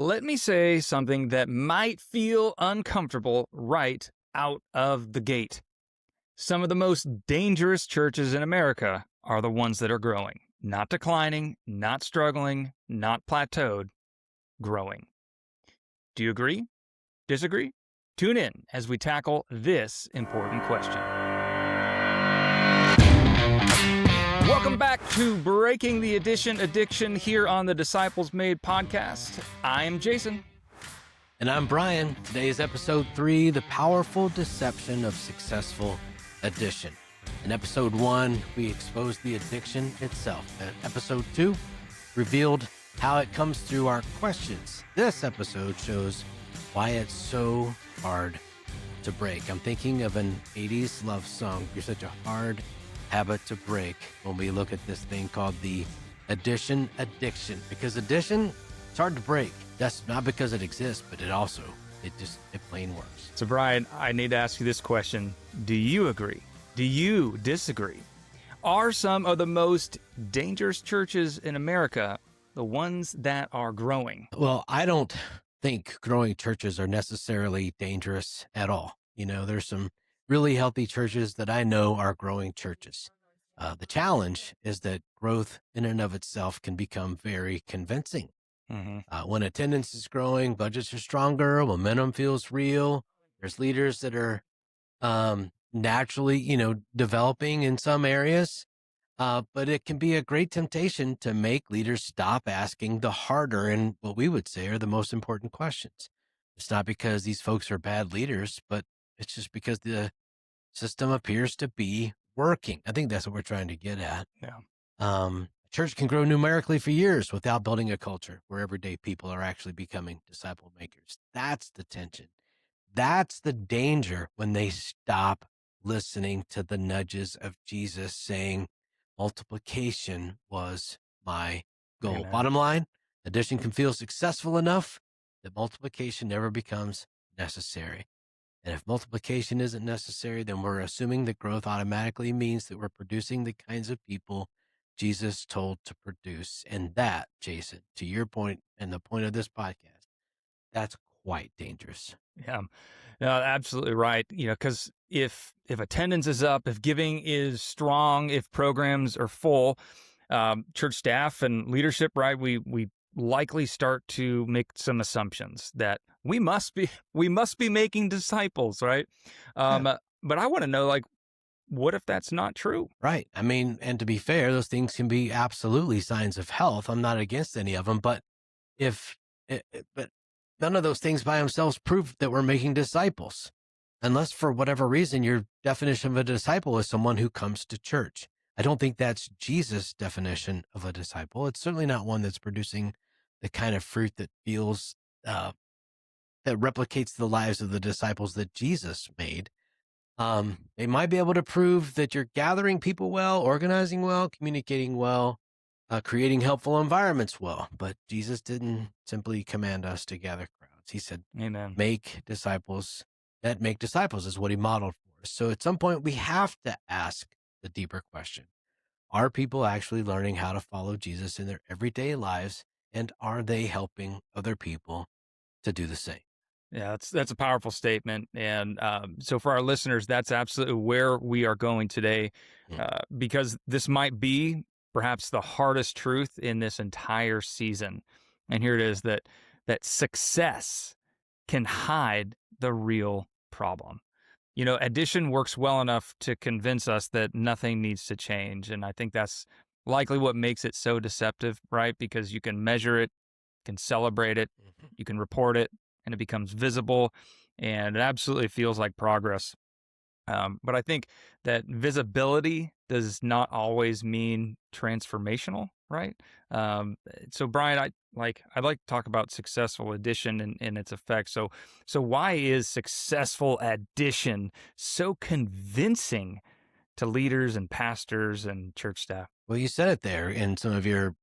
Let me say something that might feel uncomfortable right out of the gate. Some of the most dangerous churches in America are the ones that are growing, not declining, not struggling, not plateaued, growing. Do you agree? Disagree? Tune in as we tackle this important question. Welcome back to Breaking the Addiction here on the Disciples Made podcast. I'm Jason. And I'm Brian. Today is episode 3, The Powerful Deception of Successful Addition. In episode 1, we exposed the addiction itself. And episode 2 revealed how it comes through our questions. This episode shows why it's so hard to break. I'm thinking of an 80s love song, You're Such a Hard Habit to Break, when we look at this thing called the addiction addiction. Because addiction, it's hard to break. That's not because it exists, but it plain works. So, Brian, I need to ask you this question. Do you agree? Do you disagree? Are some of the most dangerous churches in America the ones that are growing? Well, I don't think growing churches are necessarily dangerous at all. You know, there's some really healthy churches that I know are growing churches. The challenge is that growth in and of itself can become very convincing. When attendance is growing, budgets are stronger, momentum feels real. There's leaders that are naturally, developing in some areas. But it can be a great temptation to make leaders stop asking the harder and what we would say are the most important questions. It's not because these folks are bad leaders, but it's just because the system appears to be working. I think that's what we're trying to get at. Yeah. Church can grow numerically for years without building a culture where everyday people are actually becoming disciple makers. That's the tension. That's the danger when they stop listening to the nudges of Jesus saying, multiplication was my goal. Amen. Bottom line, addition can feel successful enough that multiplication never becomes necessary. And if multiplication isn't necessary, then we're assuming that growth automatically means that we're producing the kinds of people Jesus told to produce. And that, Jason, to your point and the point of this podcast, that's quite dangerous. Yeah, no, absolutely right. Because if attendance is up, if giving is strong, if programs are full, church staff and leadership, right, we likely start to make some assumptions that we must be making disciples, right? But I want to know, what if that's not true? Right. I mean, and to be fair, those things can be absolutely signs of health. I'm not against any of them, but but none of those things by themselves prove that we're making disciples, unless for whatever reason your definition of a disciple is someone who comes to church. I don't think that's Jesus' definition of a disciple. It's certainly not one that's producing the kind of fruit that feels that replicates the lives of the disciples that Jesus made. They might be able to prove that you're gathering people well, organizing well, communicating well, creating helpful environments well. But Jesus didn't simply command us to gather crowds. He said, Amen. make disciples that make disciples is what he modeled for us. So at some point we have to ask the deeper question. Are people actually learning how to follow Jesus in their everyday lives? And are they helping other people to do the same? Yeah, that's a powerful statement. And so for our listeners, that's absolutely where we are going today, because this might be perhaps the hardest truth in this entire season. And here it is, that success can hide the real problem. Addition works well enough to convince us that nothing needs to change. And I think that's likely what makes it so deceptive, right? Because you can measure it, can celebrate it, you can report it, and it becomes visible, and it absolutely feels like progress. But I think that visibility does not always mean transformational, right? So Brian, I'd like to talk about successful addition and its effects. So why is successful addition so convincing to leaders and pastors and church staff? Well, you said it there in some of your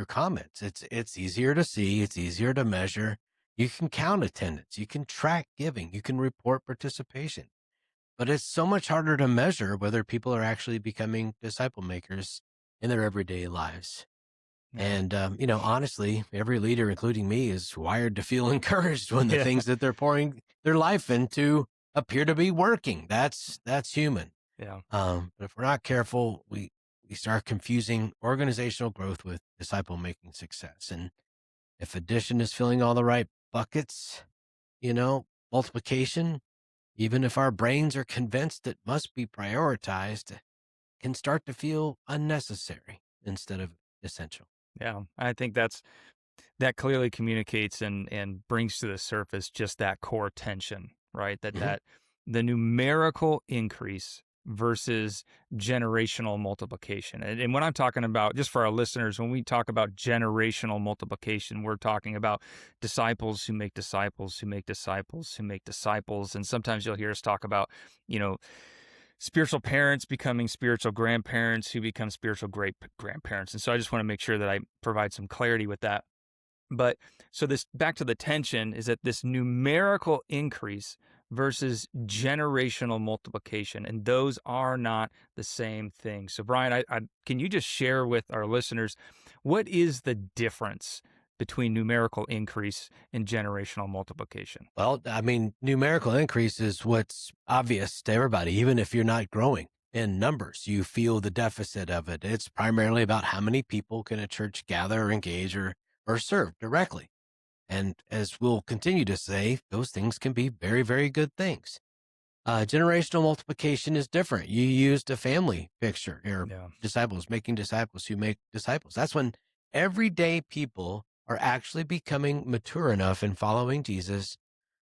comments. It's easier to see. It's easier to measure. You can count attendance. You can track giving. You can report participation. But it's so much harder to measure whether people are actually becoming disciple makers in their everyday lives. Yeah. And, honestly, every leader, including me, is wired to feel encouraged when the Yeah. things that they're pouring their life into appear to be working. That's human. Yeah. But if we're not careful, we start confusing organizational growth with disciple making success. And if addition is filling all the right buckets, multiplication, even if our brains are convinced it must be prioritized, can start to feel unnecessary instead of essential. Yeah. I think that clearly communicates and brings to the surface just that core tension, right? Hmm. That the numerical increase versus generational multiplication. And when I'm talking about, just for our listeners, when we talk about generational multiplication, we're talking about disciples who make disciples who make disciples who make disciples. And sometimes you'll hear us talk about, you know, spiritual parents becoming spiritual grandparents who become spiritual great grandparents. And so I just want to make sure that I provide some clarity with that. But so this, back to the tension, is that this numerical increase versus generational multiplication, and those are not the same thing. So Brian, can you just share with our listeners what is the difference between numerical increase and generational multiplication? Well, I mean, numerical increase is what's obvious to everybody, even if you're not growing in numbers, you feel the deficit of it. It's primarily about how many people can a church gather or engage or serve directly. And as we'll continue to say, those things can be very, very good things. Generational multiplication is different. You used a family picture here, Yeah. disciples making disciples who make disciples. That's when everyday people are actually becoming mature enough in following Jesus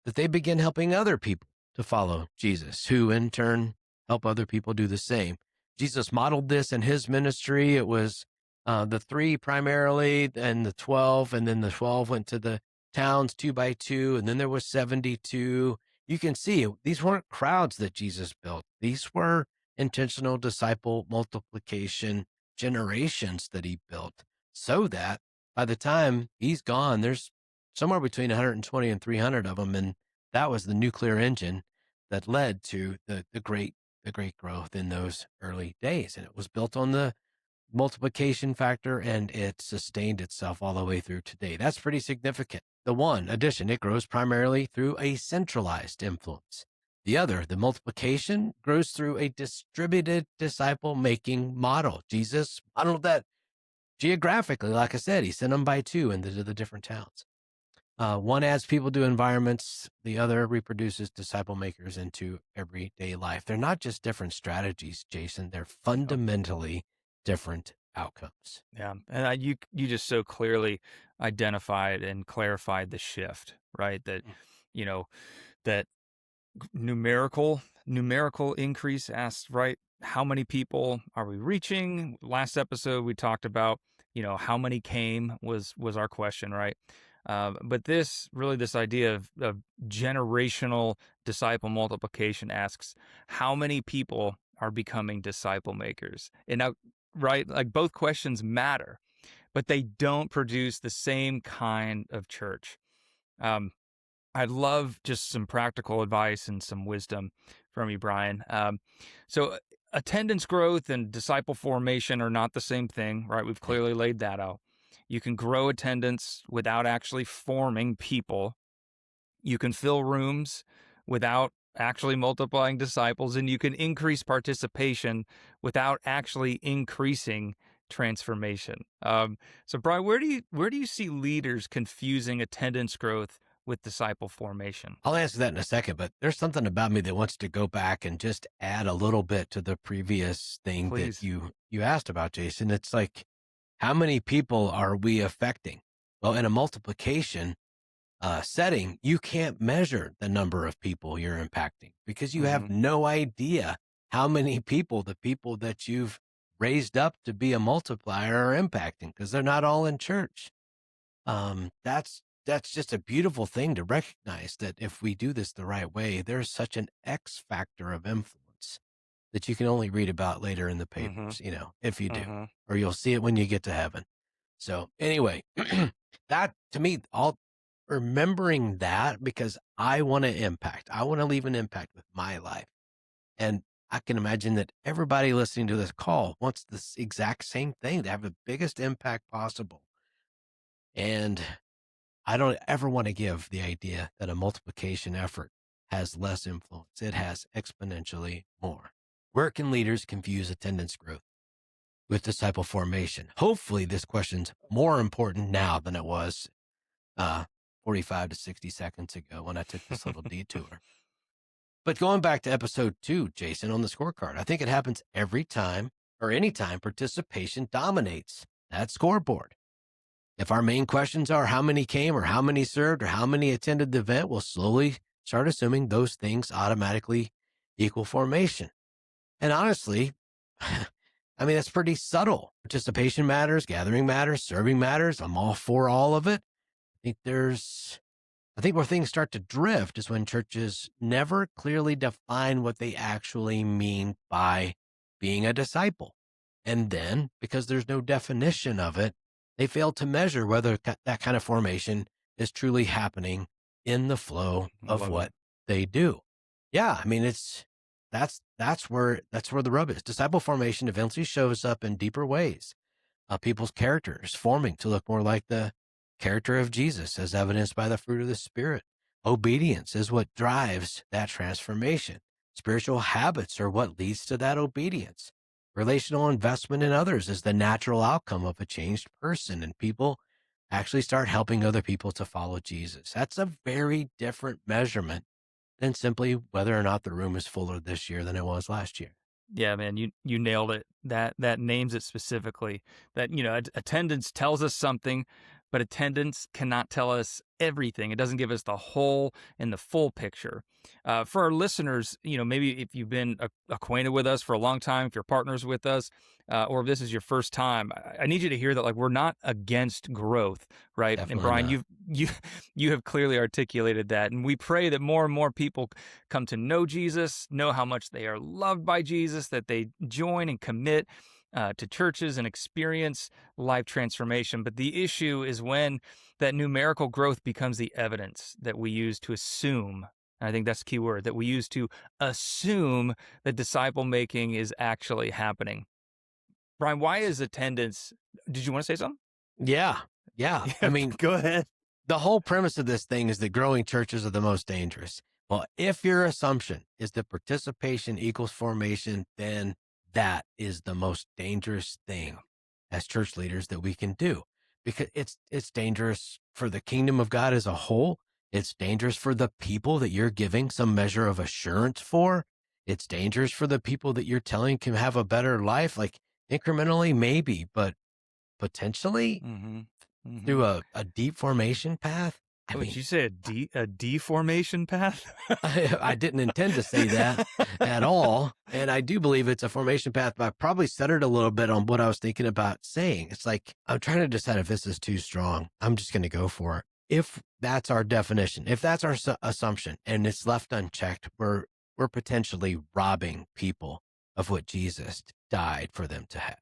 that they begin helping other people to follow Jesus, who in turn help other people do the same. Jesus modeled this in his ministry. It was the three primarily, and the 12, and then the 12 went to the towns two by two, and then there was 72. You can see these weren't crowds that Jesus built. These were intentional disciple multiplication generations that he built so that by the time he's gone, there's somewhere between 120 and 300 of them. And that was the nuclear engine that led to the great growth in those early days. And it was built on the multiplication factor, and it sustained itself all the way through today. That's pretty significant. The one addition, it grows primarily through a centralized influence. The other, the multiplication, grows through a distributed disciple making model. Jesus modeled that geographically. Like I said, he sent them by two into the different towns. One adds people to environments, the other reproduces disciple makers into everyday life. They're not just different strategies, Jason, they're Yeah. fundamentally different outcomes. Yeah. And you just so clearly identified and clarified the shift, right? That, Mm. you know, that numerical increase asks, right, how many people are we reaching? Last episode we talked about, how many came was our question, right? But this idea of generational disciple multiplication asks how many people are becoming disciple makers. And now, right, like both questions matter, but they don't produce the same kind of church. um, I'd love just some practical advice and some wisdom from you, Brian. So, attendance growth and disciple formation are not the same thing, right? We've Right. clearly laid that out. You can grow attendance without actually forming people. You can fill rooms without actually multiplying disciples, and you can increase participation without actually increasing transformation. So, Brian, where do you see leaders confusing attendance growth with disciple formation? I'll answer that in a second, but there's something about me that wants to go back and just add a little bit to the previous thing that Please. you asked about, Jason. It's like, how many people are we affecting? Well, in a multiplication, setting, you can't measure the number of people you're impacting because you have Hmm. no idea how many people the people that you've raised up to be a multiplier are impacting because they're not all in church. That's just a beautiful thing to recognize that if we do this the right way, there's such an X factor of influence that you can only read about later in the Hmm. papers, if you do, Hmm. or you'll see it when you get to heaven. So anyway, that to me, all remembering that because I want to impact, I want to leave an impact with my life. And I can imagine that everybody listening to this call wants this exact same thing to have the biggest impact possible. And I don't ever want to give the idea that a multiplication effort has less influence. It has exponentially more. Where can leaders confuse attendance growth with disciple formation? Hopefully, this question's more important now than it was uh, 45 to 60 seconds ago when I took this little detour. But going back to episode 2, Jason, on the scorecard, I think it happens every time or anytime participation dominates that scoreboard. If our main questions are how many came or how many served or how many attended the event, we'll slowly start assuming those things automatically equal formation. And honestly, I mean, that's pretty subtle. Participation matters, gathering matters, serving matters. I'm all for all of it. I think where things start to drift is when churches never clearly define what they actually mean by being a disciple. And then, because there's no definition of it, they fail to measure whether that kind of formation is truly happening in the flow of Love it. what they do. Yeah, I mean, that's where the rub is. Disciple formation eventually shows up in deeper ways. People's characters forming to look more like the character of Jesus, as evidenced by the fruit of the Spirit. Obedience is what drives that transformation. Spiritual habits are what leads to that obedience. Relational investment in others is the natural outcome of a changed person, and people actually start helping other people to follow Jesus. That's a very different measurement than simply whether or not the room is fuller this year than it was last year. Yeah, man, you nailed it. That names it specifically. That attendance tells us something, but attendance cannot tell us everything. It doesn't give us the whole and the full picture. For our listeners, maybe if you've been acquainted with us for a long time, if you're partners with us, or if this is your first time, I need you to hear that like we're not against growth, right? And Definitely Brian, not. you have clearly articulated that, and we pray that more and more people come to know Jesus, know how much they are loved by Jesus, that they join and commit to churches and experience life transformation. But the issue is when that numerical growth becomes the evidence that we use to assume. And I think that's the key word, that we use to assume that disciple making is actually happening. Brian, why is attendance? Did you want to say something? Yeah. Yeah. I mean, Go ahead. the whole premise of this thing is that growing churches are the most dangerous. Well, if your assumption is that participation equals formation, then that is the most dangerous thing as church leaders that we can do, because it's dangerous for the kingdom of God as a whole. It's dangerous for the people that you're giving some measure of assurance for. It's dangerous for the people that you're telling can have a better life, like incrementally, maybe, but potentially Mm-hmm. Mm-hmm. through a deep formation path. I Oh, did mean, you say a deformation path? I didn't intend to say that at all. And I do believe it's a formation path, but I probably stuttered a little bit on what I was thinking about saying. It's like, I'm trying to decide if this is too strong. I'm just going to go for it. If that's our definition, if that's our assumption and it's left unchecked, we're potentially robbing people of what Jesus died for them to have.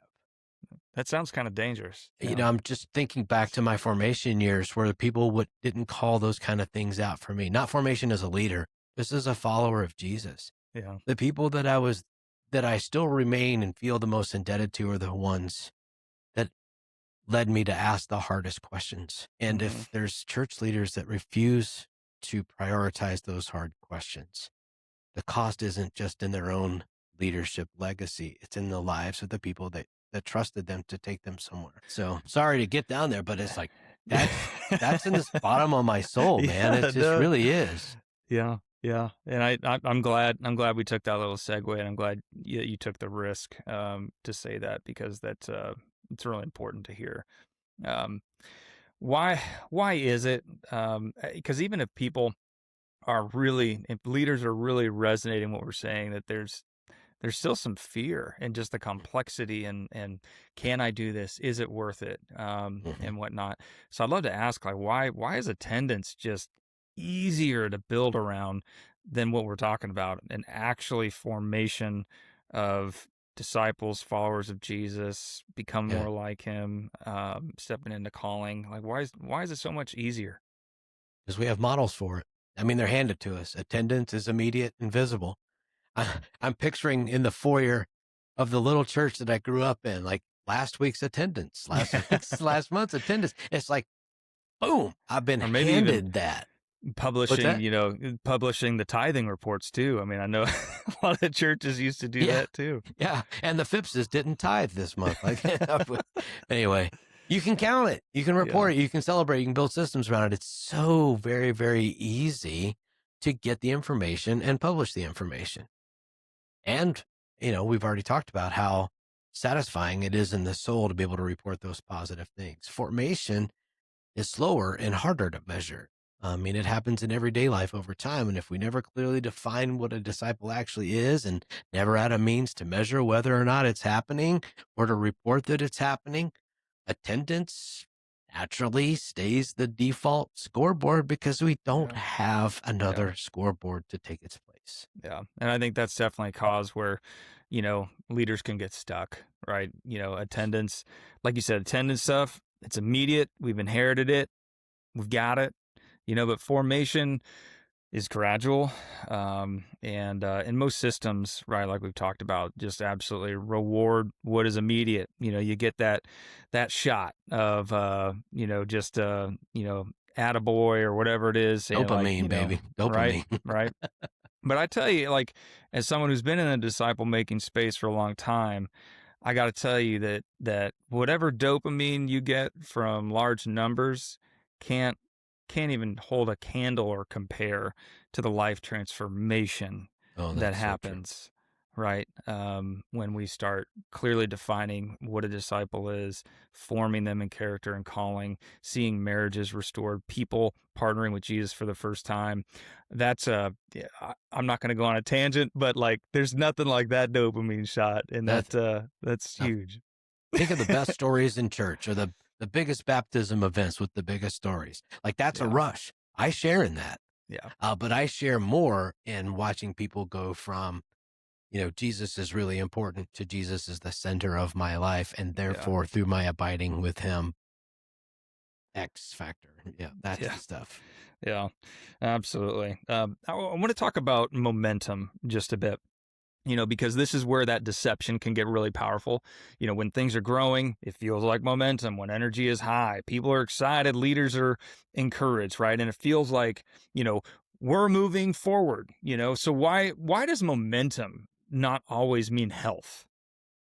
That sounds kind of dangerous. I'm just thinking back to my formation years where the people didn't call those kind of things out for me. Not formation as a leader, just as a follower of Jesus. Yeah. The people that I still remain and feel the most indebted to are the ones that led me to ask the hardest questions. And Mm-hmm. if there's church leaders that refuse to prioritize those hard questions, the cost isn't just in their own leadership legacy. It's in the lives of the people that trusted them to take them somewhere. So sorry to get down there, but it's like, that's in the bottom of my soul, man. It just really is. Yeah, yeah, and I'm glad we took that little segue, and I'm glad you took the risk to say that, because that's it's really important to hear. Um, why is it? Because even if people if leaders are really resonating what we're saying, that there's still some fear and just the complexity and can I do this? Is it worth it? Mhm. And whatnot. So I'd love to ask, like, why is attendance just easier to build around than what we're talking about, and actually formation of disciples, followers of Jesus, become Yeah. more like him, stepping into calling. Like, why is it so much easier? Because we have models for it. I mean, they're handed to us. Attendance is immediate and visible. I'm picturing in the foyer of the little church that I grew up in, like last week's attendance, last month's attendance. It's like, boom, I've been Or maybe even handed that. What's publishing, that? publishing the tithing reports too. I mean, I know a lot of churches used to do Yeah. that too. Yeah. And the Phippses didn't tithe this month. Like, anyway, you can count it. You can Yeah. report it. You can celebrate. You can build systems around it. It's so very, very easy to get the information and publish the information. And, we've already talked about how satisfying it is in the soul to be able to report those positive things. Formation is slower and harder to measure. I mean, it happens in everyday life over time. And if we never clearly define what a disciple actually is and never had a means to measure whether or not it's happening or to report that it's happening, attendance naturally stays the default scoreboard because we don't Yeah. have another Yeah. scoreboard to take its place. Yeah. And I think that's definitely a cause where, leaders can get stuck, right? Attendance, like you said, attendance stuff, it's immediate. We've inherited it. We've got it, but formation is gradual. And in most systems, right, like we've talked about, just absolutely reward what is immediate. You get that shot of, attaboy or whatever it is, saying like, Dopamine, baby. right, Dopamine. right. But I tell you, like, as someone who's been in a disciple making space for a long time, I got to tell you that whatever dopamine you get from large numbers can't can't even hold a candle or compare to the life transformation Oh, that that's so true. happens, right? When we start clearly defining what a disciple is, forming them in character and calling, seeing marriages restored, people partnering with Jesus for the first time. That's yeah, I'm not going to go on a tangent, but like, there's nothing like that dopamine shot, and That that's uh, huge. think of the best stories in church or the biggest baptism events with the biggest stories. Like that's a Yeah, rush. I share in that. yeah, But I share more in watching people go from, Jesus is really important to Jesus is the center of my life. And yeah, therefore, through my abiding with him, X factor. Yeah, that's yeah. the stuff. Yeah, absolutely. I want to talk about momentum just a bit, because this is where that deception can get really powerful. When things are growing, it feels like momentum. When energy is high, people are excited, leaders are encouraged, right? And it feels like, we're moving forward, So why does momentum not always mean health?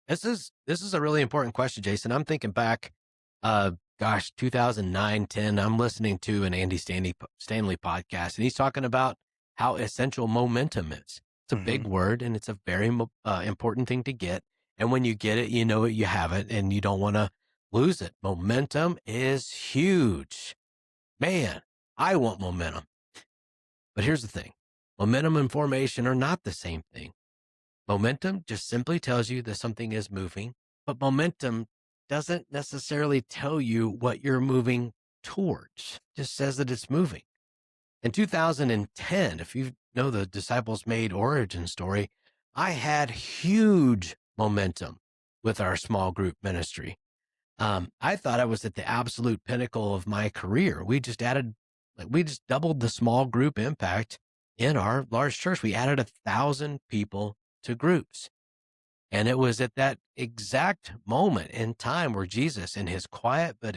This is a really important question, Jason. I'm thinking back, uh, 2009, 10. I'm listening to an Andy Stanley podcast, and he's talking about how essential momentum is. It's a Hmm. big word, and it's a very important thing to get. And when you get it, you know it, you have it, and you don't want to lose it. Momentum is huge, man. I want momentum, but here's the thing: momentum and formation are not the same thing. Momentum just simply tells you that something is moving, but momentum doesn't necessarily tell you what you're moving towards. It just says that it's moving. In 2010, if you know the Disciples Made origin story, I had huge momentum with our small group ministry. I thought I was at the absolute pinnacle of my career. We just doubled the small group impact in our large church. We added 1,000 people to groups. And it was at that exact moment in time where Jesus, in his quiet but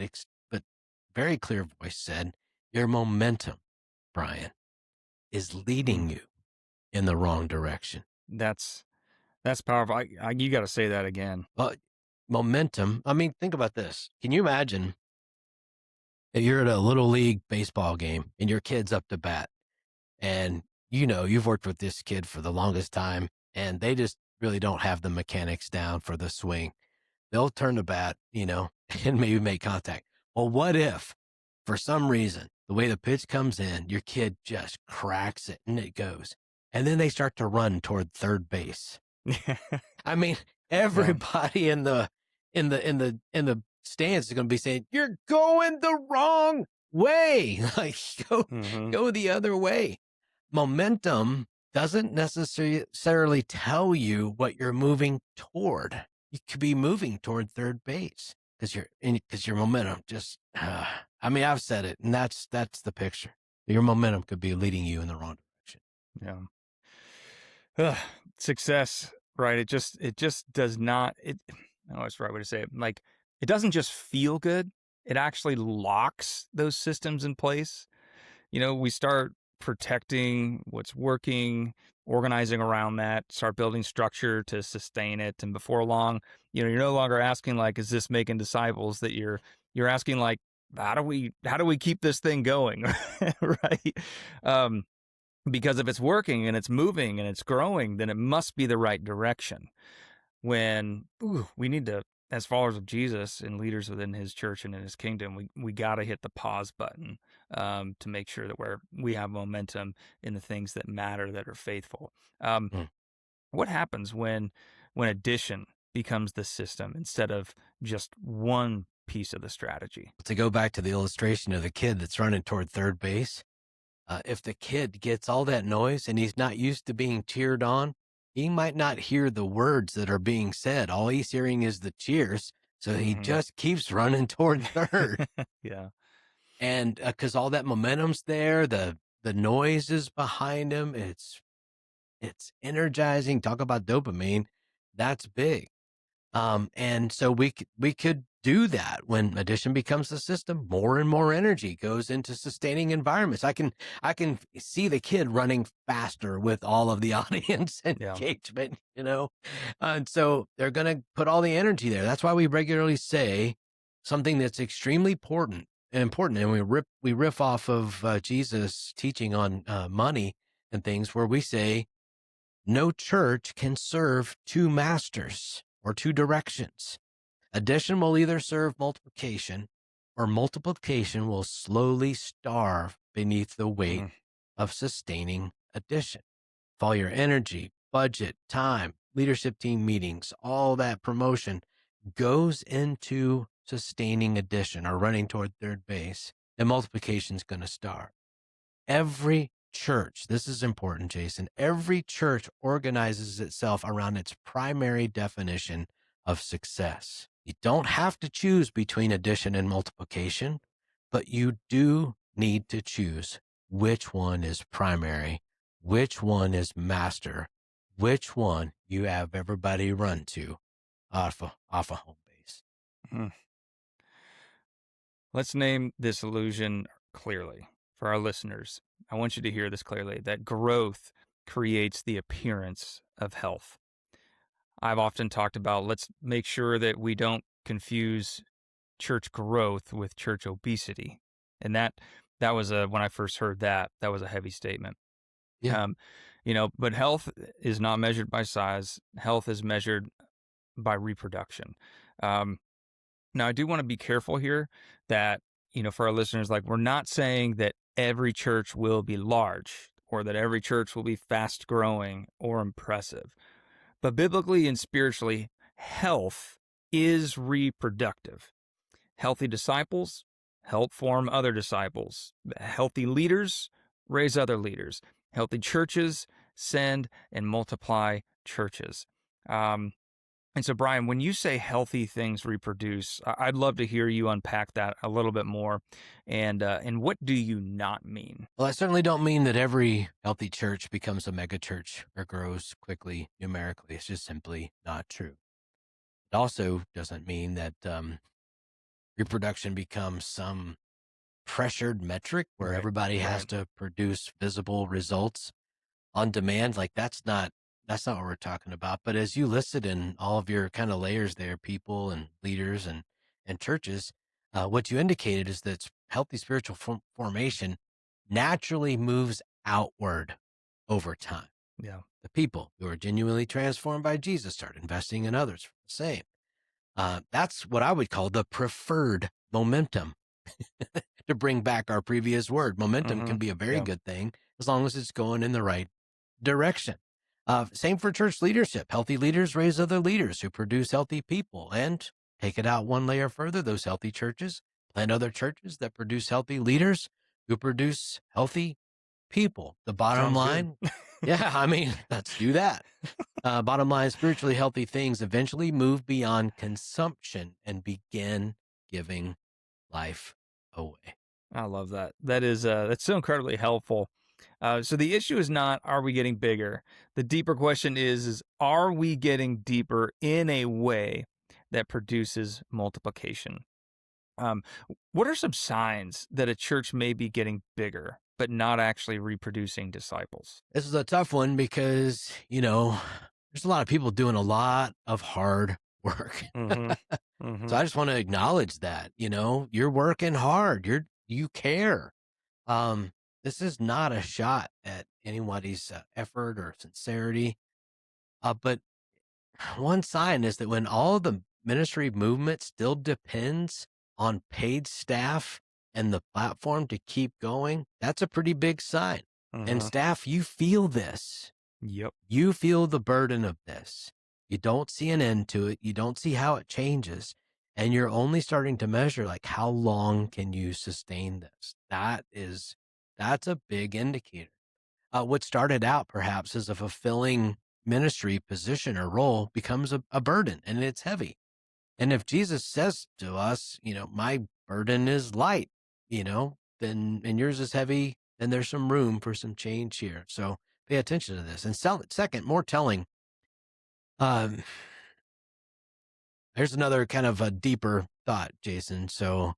very clear voice, said, "Your momentum, Brian, is leading Mm, you in the wrong direction." that's powerful. You got to say that again. Well, momentum. I mean, think about this. Can you imagine if you're at a little league baseball game and your kid's up to bat, and you've worked with this kid for the longest time, and they just really don't have the mechanics down for the swing. They'll turn the bat, and maybe make contact. Well, what if, for some reason, the way the pitch comes in, your kid just cracks it and it goes, and then they start to run toward third base? I mean, Yeah. everybody in the stands is going to be saying, "You're going the wrong way." Like, go Hmm. go the other way. Momentum doesn't necessarily tell you what you're moving toward. You could be moving toward third base because your momentum just. I mean, I've said it, and that's the picture. Your momentum could be leading you in the wrong direction. Yeah. Ugh. success, right? It just does not. Oh, that's the right way to say it. Like it doesn't just feel good. It actually locks those systems in place. We start protecting what's working, organizing around that, start building structure to sustain it. And before long, you're no longer asking like, is this making disciples? That you're asking like, how do we keep this thing going? Right. Um, because if it's working and it's moving and it's growing, then it must be the right direction. When we need to, as followers of Jesus and leaders within his church and in his kingdom, we got to hit the pause button, to make sure that we have momentum in the things that matter, that are faithful. Um, Mm. what happens when addition becomes the system instead of just one piece of the strategy? To go back to the illustration of the kid that's running toward third base, if the kid gets all that noise and he's not used to being cheered on, he might not hear the words that are being said. All he's hearing is the cheers. So he Hmm. just keeps running toward third. Yeah. And because all that momentum's there, the noise is behind him. It's energizing. Talk about dopamine. That's big. And so we could do that when addition becomes the system. More and more energy goes into sustaining environments. I can see the kid running faster with all of the audience Yeah. engagement. And so they're gonna put all the energy there. That's why we regularly say something that's extremely important, and we riff off of Jesus' teaching on money and things, where we say no church can serve two masters or two directions. Addition will either serve multiplication, or multiplication will slowly starve beneath the weight Mm. of sustaining addition. If all your energy, budget, time, leadership team meetings, all that promotion goes into sustaining addition or running toward third base, then multiplication is going to starve. Every church, this is important, Jason, every church organizes itself around its primary definition of success. You don't have to choose between addition and multiplication, but you do need to choose which one is primary, which one is master, which one you have everybody run to off a home base. Mm. Let's name this illusion clearly for our listeners. I want you to hear this clearly, that growth creates the appearance of health. I've often talked about, let's make sure that we don't confuse church growth with church obesity. And that was when I first heard that was a heavy statement. Yeah. Um, but health is not measured by size. Health is measured by reproduction. Um, Now, I do want to be careful here that, for our listeners, like we're not saying that every church will be large or that every church will be fast growing or impressive. But biblically and spiritually, health is reproductive. Healthy disciples help form other disciples. Healthy leaders raise other leaders. Healthy churches send and multiply churches. Um, and so, Brian, when you say healthy things reproduce, I'd love to hear you unpack that a little bit more. And what do you not mean? Well, I certainly don't mean that every healthy church becomes a mega church or grows quickly numerically. It's just simply not true. It also doesn't mean that reproduction becomes some pressured metric where Right, everybody has right. to produce visible results on demand. Like that's not what we're talking about. But as you listed in all of your kind of layers there, people and leaders and churches, what you indicated is that healthy spiritual formation naturally moves outward over time. Yeah. The people who are genuinely transformed by Jesus start investing in others for the same. That's what I would call the preferred momentum. To bring back our previous word, momentum Mm-hmm. can be a very Yeah. good thing as long as it's going in the right direction. Same for church leadership. Healthy leaders raise other leaders who produce healthy people, and take it out one layer further. Those healthy churches plant other churches that produce healthy leaders who produce healthy people. The bottom Sounds good. line, yeah, I mean, let's do that. Bottom line, spiritually healthy things eventually move beyond consumption and begin giving life away. I love that. That's so incredibly helpful. So the issue is not, are we getting bigger? The deeper question is are we getting deeper in a way that produces multiplication? What are some signs that a church may be getting bigger, but not actually reproducing disciples? This is a tough one because, there's a lot of people doing a lot of hard work. Mm-hmm. So Mm-hmm. I just want to acknowledge that, you're working hard. You care. Um, this is not a shot at anybody's effort or sincerity. But one sign is that when all of the ministry movement still depends on paid staff and the platform to keep going, that's a pretty big sign. And Mm-hmm. staff, you feel this. Yep. You feel the burden of this. You don't see an end to it. You don't see how it changes. And you're only starting to measure like how long can you sustain this? That's a big indicator. What started out perhaps as a fulfilling ministry position or role becomes a burden and it's heavy. And if Jesus says to us, my burden is light, then and yours is heavy, then there's some room for some change here. So pay attention to this. And second, more telling, um, here's another kind of a deeper thought, Jason. So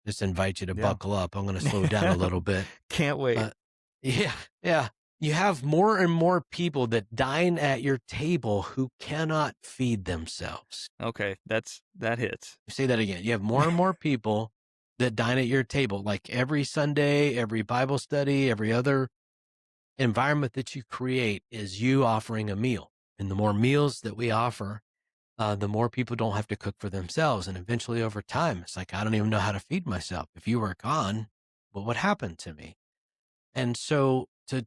just invite you to Yeah. buckle up. I'm going to slow down a little bit. Can't wait. Uh, yeah, yeah. You have more and more people that dine at your table who cannot feed themselves. Okay, that hits. Say that again. You have more and more people that dine at your table, like every Sunday, every Bible study, every other environment that you create is you offering a meal. And the more meals that we offer, the more people don't have to cook for themselves. And eventually over time, it's like, I don't even know how to feed myself. If you were gone, what would happen to me? And so to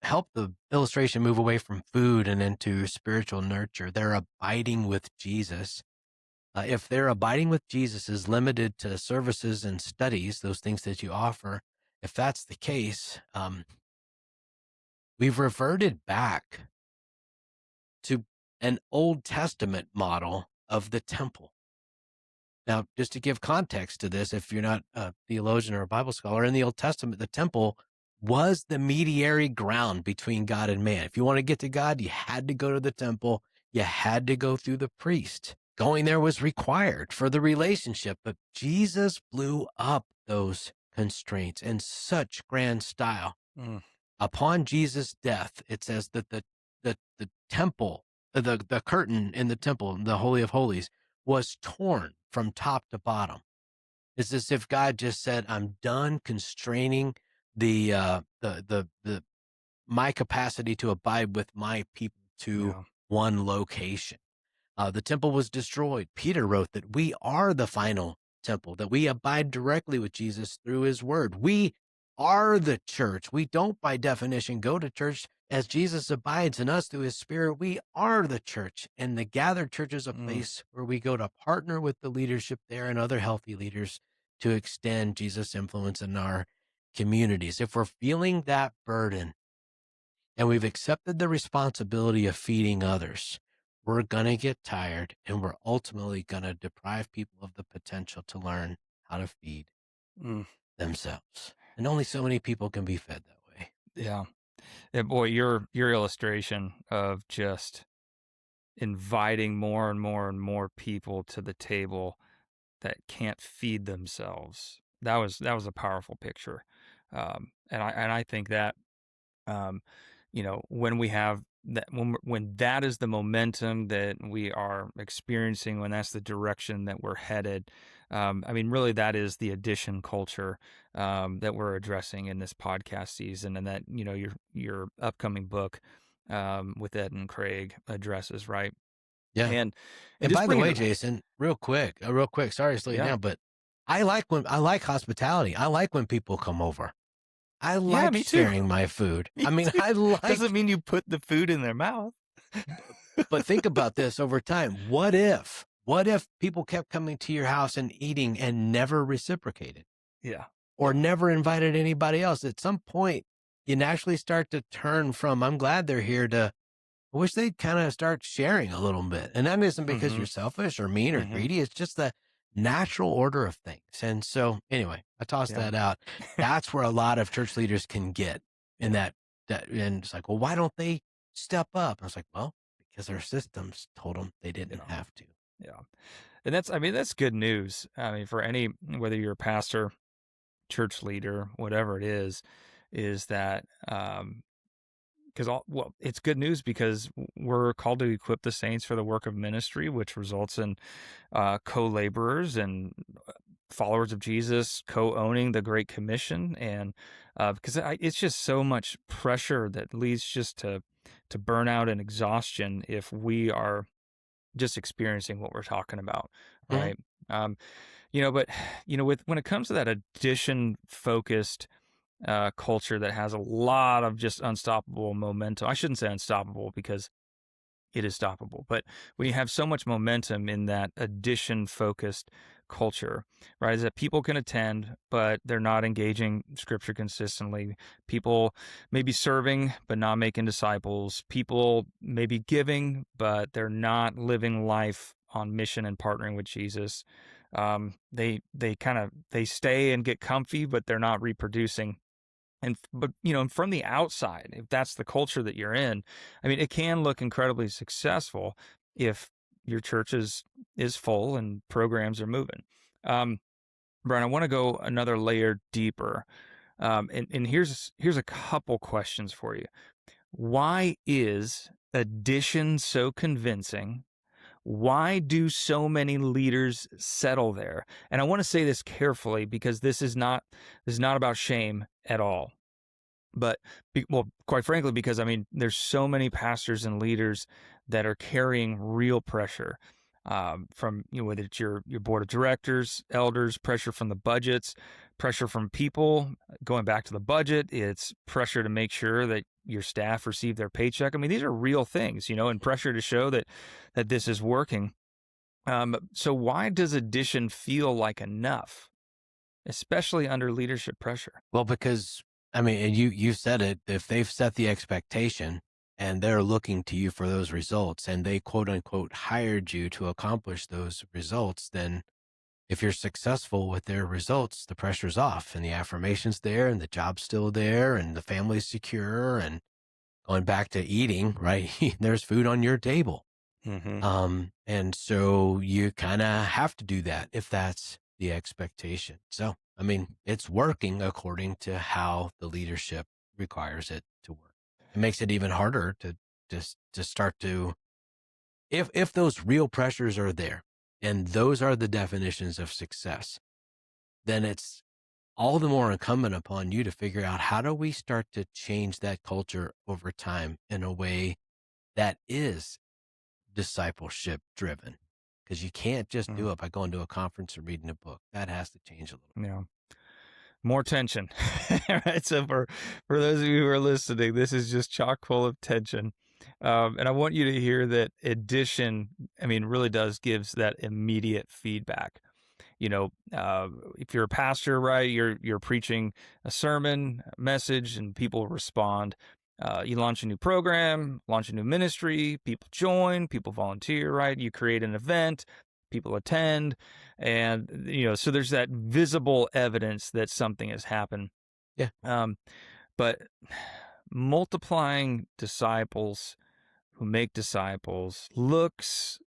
help the illustration move away from food and into spiritual nurture, they're abiding with Jesus. If their abiding with Jesus is limited to services and studies, those things that you offer, if that's the case, we've reverted back to an Old Testament model of the temple. Now, just to give context to this, if you're not a theologian or a Bible scholar, in the Old Testament, the temple was the mediary ground between God and man. If you want to get to God, you had to go to the temple. You had to go through the priest. Going there was required for the relationship, but Jesus blew up those constraints in such grand style. Mm, Upon Jesus' death, it says that the temple, the curtain in the temple, the Holy of Holies, was torn from top to bottom. It's as if God just said, "I'm done constraining the my capacity to abide with my people to yeah. one location." The temple was destroyed. Peter wrote that we are the final temple, that we abide directly with Jesus through his word. We are the church. We don't, by definition, go to church as Jesus abides in us through his spirit. We are the church, and the gathered church is a Mm, place where we go to partner with the leadership there and other healthy leaders to extend Jesus' influence in our communities. If we're feeling that burden, and we've accepted the responsibility of feeding others, we're going to get tired and we're ultimately going to deprive people of the potential to learn how to feed mm, themselves. And only so many people can be fed that way. yeah. Yeah, boy, your illustration of just inviting more and more and more people to the table that can't feed themselves. That was a powerful picture. And I think that um, when we have that, when that is the momentum that we are experiencing, when that's the direction that we're headed, I mean, really, that is the addition culture that we're addressing in this podcast season, and that your upcoming book with Ed and Craig addresses, right? Yeah. And And just by the bringing way, it, Jason, real quick, sorry to slow you yeah, down, but I like hospitality. I like when people come over. I yeah, like me too, sharing my food. me I mean, too. I Doesn't like, mean you put the food in their mouth. but think about this over time. What if people kept coming to your house and eating and never reciprocated? Yeah, Or yeah. never invited anybody else. At some point, you naturally start to turn from, I'm glad they're here, to, I wish they'd kind of start sharing a little bit. And that isn't because Mm-hmm. you're selfish or mean or Mm-hmm. greedy. It's just the natural order of things. And so, anyway, I tossed Yeah. that out. That's where a lot of church leaders can get in Yeah. that And it's like, well, why don't they step up? I was like, well, because our systems told them they didn't Yeah. have to. Yeah. And that's, I mean, that's good news. I mean, for any, whether you're a pastor, church leader, whatever it is that, because well, it's good news because we're called to equip the saints for the work of ministry, which results in co-laborers and followers of Jesus co-owning the Great Commission, and because it's just so much pressure that leads just to burnout and exhaustion if we are just experiencing what we're talking about, Mhm. right? Um, but with when it comes to that addition focused culture that has a lot of just unstoppable momentum. I shouldn't say unstoppable because it is stoppable. But when you have so much momentum in that addition focused culture, right, is that people can attend, but they're not engaging scripture consistently. People may be serving, but not making disciples. People may be giving, but they're not living life on mission and partnering with Jesus. They kind of they stay and get comfy, but they're not reproducing. And but from the outside, if that's the culture that you're in, I mean, it can look incredibly successful if your church is full and programs are moving. um Brian, I want to go another layer deeper. And here's a couple questions for you. Why is addition so convincing? Why do so many leaders settle there? And I want to say this carefully because this is not about shame at all. But well, quite frankly, because I mean, there's so many pastors and leaders that are carrying real pressure, from whether it's your board of directors, elders, pressure from the budgets, pressure from people. Going back to the budget, it's pressure to make sure that your staff receive their paycheck. I mean, these are real things, and pressure to show that this is working. So why does addition feel like enough, especially under leadership pressure? Well, because I mean, and you said it, if they've set the expectation and they're looking to you for those results and they quote unquote hired you to accomplish those results, then if you're successful with their results, the pressure's off and the affirmation's there and the job's still there and the family's secure and going back to eating, right? There's food on your table. Mm-hmm. And so you kind of have to do that if that's the expectation. So, I mean, it's working according to how the leadership requires it to work. It makes it even harder to just to start to if those real pressures are there and those are the definitions of success, then it's all the more incumbent upon you to figure out how do we start to change that culture over time in a way that is discipleship driven, because you can't just do it by going to a conference or reading a book. That has to change a little. Yeah. More tension. Right. So for those of you who are listening, this is just chock full of tension. And I want you to hear that addition, I mean, really does gives that immediate feedback. If you're a pastor, right, you're preaching a sermon, a message, and people respond. You launch a new program, launch a new ministry, people join, people volunteer, right? You create an event, people attend, and so there's that visible evidence that something has happened. Yeah. Um, but multiplying disciples who make disciples looks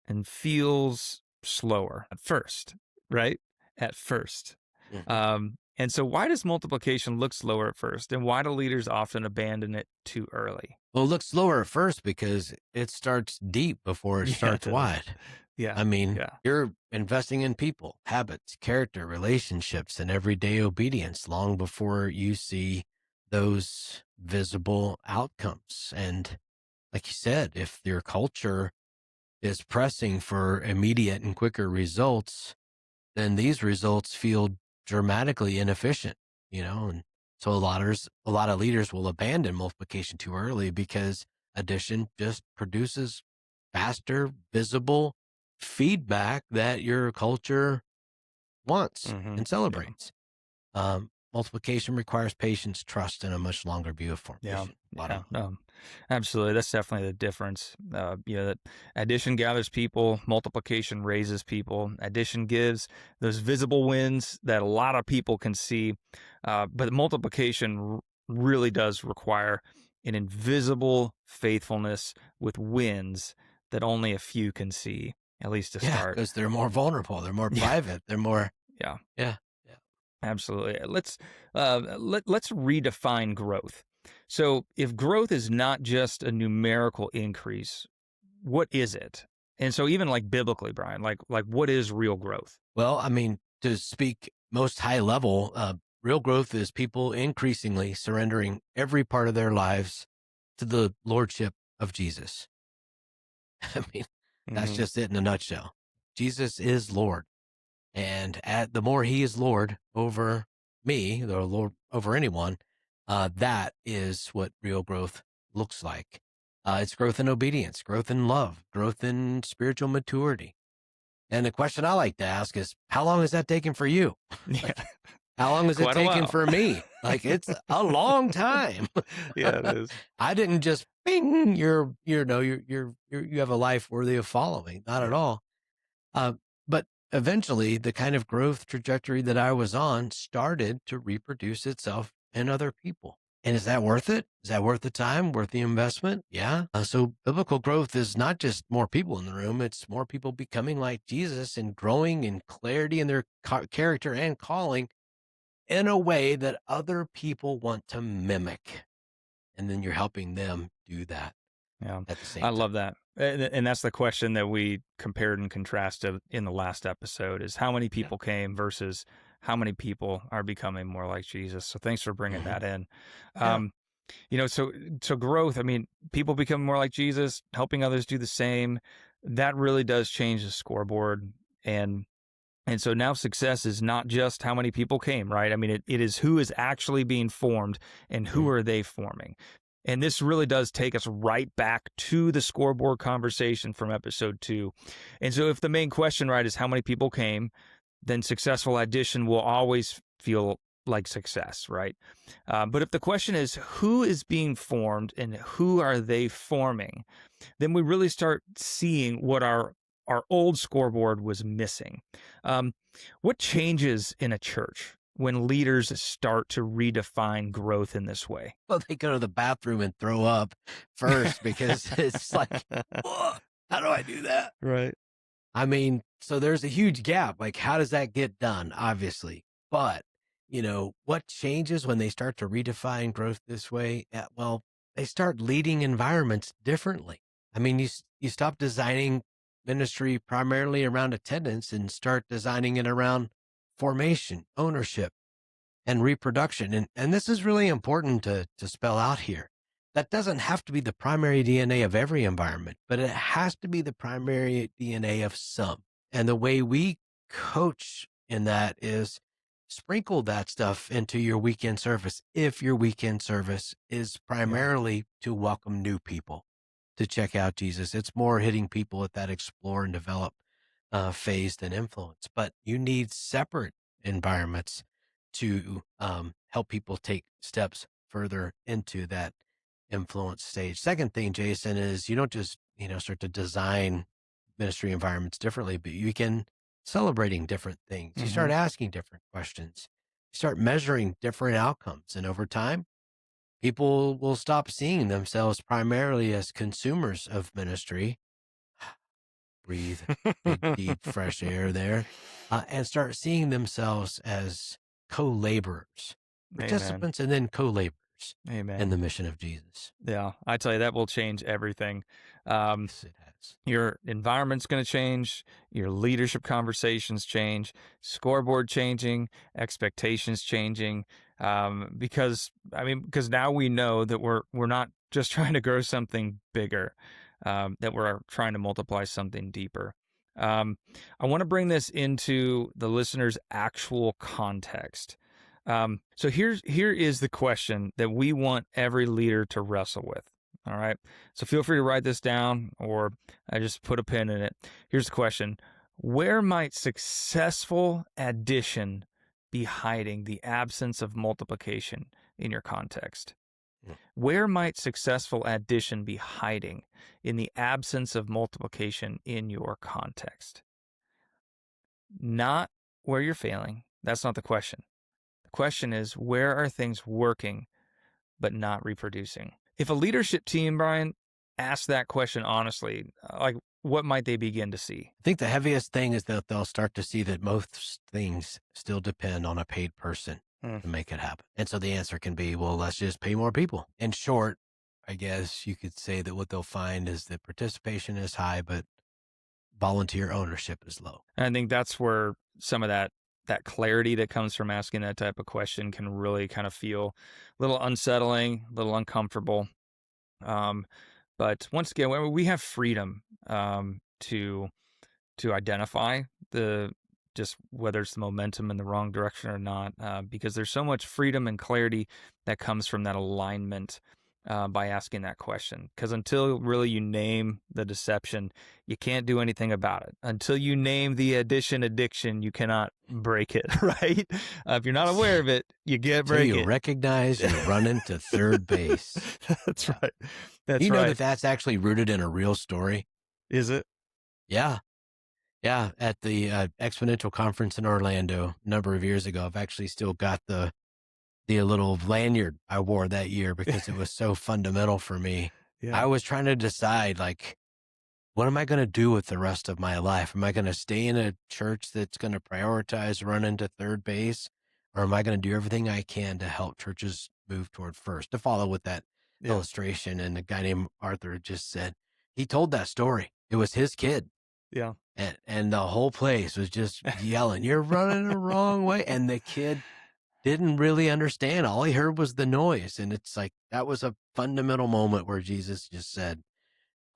and feels slower at first, right? At first. Mhm. And so why does multiplication look slower at first? And why do leaders often abandon it too early? Well, it looks slower at first because it starts deep before it Yeah, it starts does. wide. Yeah. I mean, Yeah. you're investing in people, habits, character, relationships, and everyday obedience long before you see those visible outcomes. And like you said, if your culture is pressing for immediate and quicker results, then these results feel dramatically inefficient, and so a lot of leaders will abandon multiplication too early because addition just produces faster, visible feedback that your culture wants Mm-hmm. and Yeah. celebrates. Multiplication requires patience, trust, and a much longer view of Yeah, formation. Bottom yeah, line. no, absolutely. That's definitely the difference. That addition gathers people, multiplication raises people. Addition gives those visible wins that a lot of people can see, but multiplication really does require an invisible faithfulness with wins that only a few can see, at least to Yeah, start. because they're more vulnerable. They're more Yeah, private. They're more, yeah, yeah, yeah. absolutely. Let's redefine growth. So, if growth is not just a numerical increase, what is it? And so, even like biblically, Brian, like what is real growth? Well, I mean, to speak most high level, real growth is people increasingly surrendering every part of their lives to the lordship of Jesus. I mean, that's Hmm. just it in a nutshell. Jesus is Lord. And at the more he is Lord over me, the Lord over anyone, that is what real growth looks like. It's growth in obedience, growth in love, growth in spiritual maturity. And the question I like to ask is, how long is that taking for you? Yeah, Like, how long is it quite a taking while. for me? Like, it's a long time. Yeah, it is. I didn't just bing, you have a life worthy of following. Not at Yeah, all. Uh, but eventually, the kind of growth trajectory that I was on started to reproduce itself in other people. And is that worth it? Is that worth the time, worth the investment? Yeah. So biblical growth is not just more people in the room, it's more people becoming like Jesus and growing in clarity in their character and calling in a way that other people want to mimic. And then you're helping them do that yeah, at the same I time. love that. And that's the question that we compared and contrasted in the last episode: is how many Yeah. people came versus how many people are becoming more like Jesus. So thanks for bringing Hmm. that in. Yeah. Um, so growth. I mean, people become more like Jesus, helping others do the same. That really does change the scoreboard. And so now success is not just how many people came, right? I mean, it is who is actually being formed and who Mhm. are they forming. And this really does take us right back to the scoreboard conversation from episode 2. And so if the main question, right, is how many people came, then successful addition will always feel like success, right? But if the question is who is being formed and who are they forming, then we really start seeing what our old scoreboard was missing. Um, what changes in a church when leaders start to redefine growth in this way? Well, they go to the bathroom and throw up first because it's like, "Whoa, how do I do that?" Right. I mean, so there's a huge gap. Like, how does that get done? Obviously. But, what changes when they start to redefine growth this way? Well, they start leading environments differently. I mean, you stop designing ministry primarily around attendance and start designing it around formation, ownership, and reproduction. And this is really important to spell out here. That doesn't have to be the primary DNA of every environment, but it has to be the primary DNA of some. And the way we coach in that is sprinkle that stuff into your weekend service if your weekend service is Yeah. primarily to welcome new people to check out Jesus. It's more hitting people at that explore and develop phase than influence, but you need separate environments to help people take steps further into that influence stage. Second thing, Jason, is you don't just start to design ministry environments differently, but you begin celebrating different things. You Hmm. start asking different questions. You start measuring different outcomes, and over time, people will stop seeing themselves primarily as consumers of ministry. Breathe big, deep, fresh air there, and start seeing themselves as co-laborers, Amen. participants, and then co-laborers in Amen. the mission of Jesus. Yeah, I tell you, that will change everything. Um, Yes, it has. your environment's going to change, your leadership conversations change, scoreboard changing, expectations changing. Because now we know that we're not just trying to grow something bigger, that we're trying to multiply something deeper. Um, I want to bring this into the listener's actual context. So here is the question that we want every leader to wrestle with. All right. So feel free to write this down or I just put a pin in it. Here's the question: where might successful addition be hiding the absence of multiplication in your context? Mm. Where might successful addition be hiding in the absence of multiplication in your context? Not where you're failing. That's not the question. The question is, where are things working but not reproducing. If a leadership team, Brian, asks that question honestly, like what might they begin to see? I think the heaviest thing is that they'll start to see that most things still depend on a paid person Mm. to make it happen. And so the answer can be, well, let's just pay more people. In short, I guess you could say that what they'll find is that participation is high, but volunteer ownership is low. And I think that's where some of that clarity that comes from asking that type of question can really kind of feel a little unsettling, a little uncomfortable. But once again, we have freedom to identify the just whether it's the momentum in the wrong direction or not, because there's so much freedom and clarity that comes from that alignment by asking that question. Because until really you name the deception, you can't do anything about it. Until you name the addiction, you cannot break it, right? If you're not aware of it, you can't break Until you it. recognize you're running to third base. That's right. That's You know right. that that's actually rooted in a real story? Is it? Yeah. Yeah. At the Exponential Conference in Orlando a number of years ago, I've actually still got the little lanyard I wore that year because it was so fundamental for me. Yeah. I was trying to decide, like, what am I going to do with the rest of my life? Am I going to stay in a church that's going to prioritize running to third base? Or am I going to do everything I can to help churches move toward first? To follow with that illustration, and a guy named Arthur just said, he told that story. It was his kid. Yeah. And the whole place was just yelling, "You're running the wrong way." And the kid didn't really understand. All he heard was the noise. And it's like, that was a fundamental moment where Jesus just said,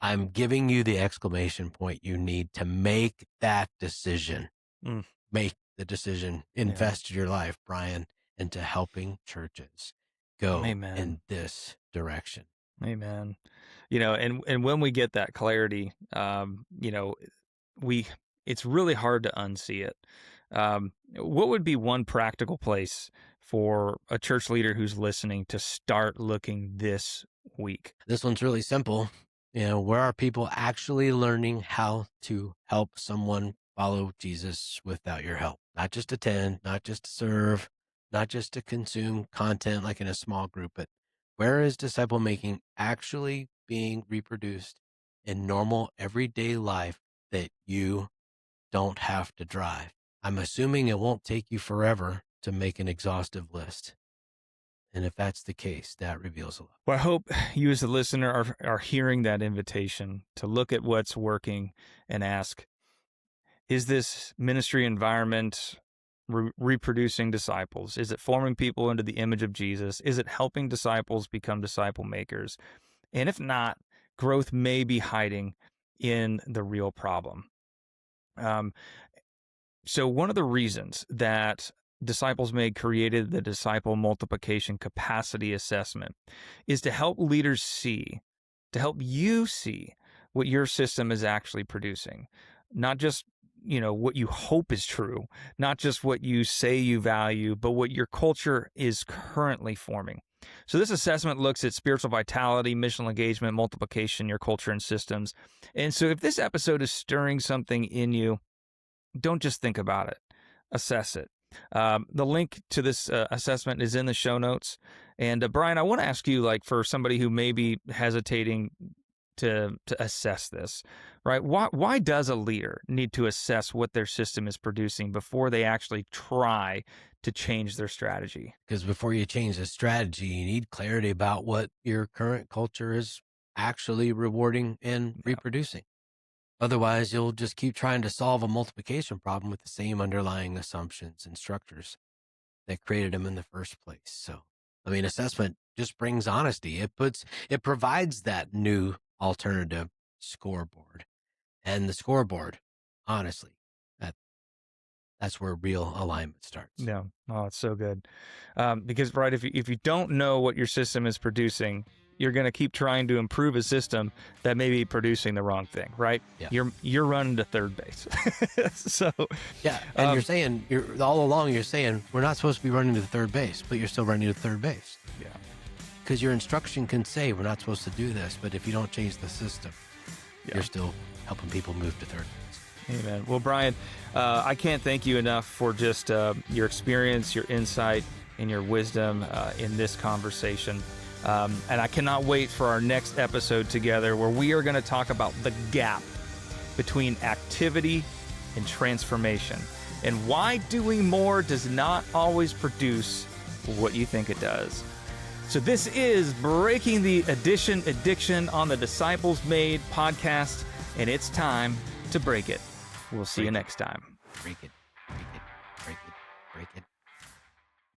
I'm giving you the exclamation point you need to make that decision. Mm. Make the decision. Invest your life, Brian, into helping churches go in this direction. Amen. And when we get that clarity, it's really hard to unsee it. What would be one practical place for a church leader who's listening to start looking this week? This one's really simple. Where are people actually learning how to help someone follow Jesus without your help? Not just attend, not just to serve, not just to consume content like in a small group, but where is disciple making actually being reproduced in normal everyday life that you don't have to drive? I'm assuming it won't take you forever to make an exhaustive list. And if that's the case, that reveals a lot. Well, I hope you as a listener are hearing that invitation to look at what's working and ask, is this ministry environment reproducing disciples? Is it forming people into the image of Jesus? Is it helping disciples become disciple makers? And if not, growth may be hiding in the real problem. So one of the reasons that Disciples Made created the Disciple Multiplication Capacity Assessment is to help leaders see, to help you see what your system is actually producing. Not just, what you hope is true, not just what you say you value, but what your culture is currently forming. So this assessment looks at spiritual vitality, missional engagement, multiplication, your culture and systems. And so if this episode is stirring something in you, don't just think about it, assess it. The link to this assessment is in the show notes. And Brian, I want to ask you, like, for somebody who may be hesitating to assess this, right? Why does a leader need to assess what their system is producing before they actually try to change their strategy? Because before you change the strategy, you need clarity about what your current culture is actually rewarding and reproducing. Otherwise, you'll just keep trying to solve a multiplication problem with the same underlying assumptions and structures that created them in the first place. So, assessment just brings honesty. It provides that new alternative scoreboard. And the scoreboard, honestly, that's where real alignment starts. Yeah. Oh, it's so good. Because, right, if you don't know what your system is producing, you're going to keep trying to improve a system that may be producing the wrong thing, right? Yeah. You're running to third base. So yeah, and you're all along you're saying we're not supposed to be running to third base, but you're still running to third base. Yeah. Because your instruction can say we're not supposed to do this, but if you don't change the system, you're still helping people move to third base. Amen. Well, Brian, I can't thank you enough for just your experience, your insight, and your wisdom in this conversation. And I cannot wait for our next episode together where we are going to talk about the gap between activity and transformation and why doing more does not always produce what you think it does. So this is Breaking the Addiction on the Disciples Made podcast, and it's time to break it. We'll see you next time. Break it.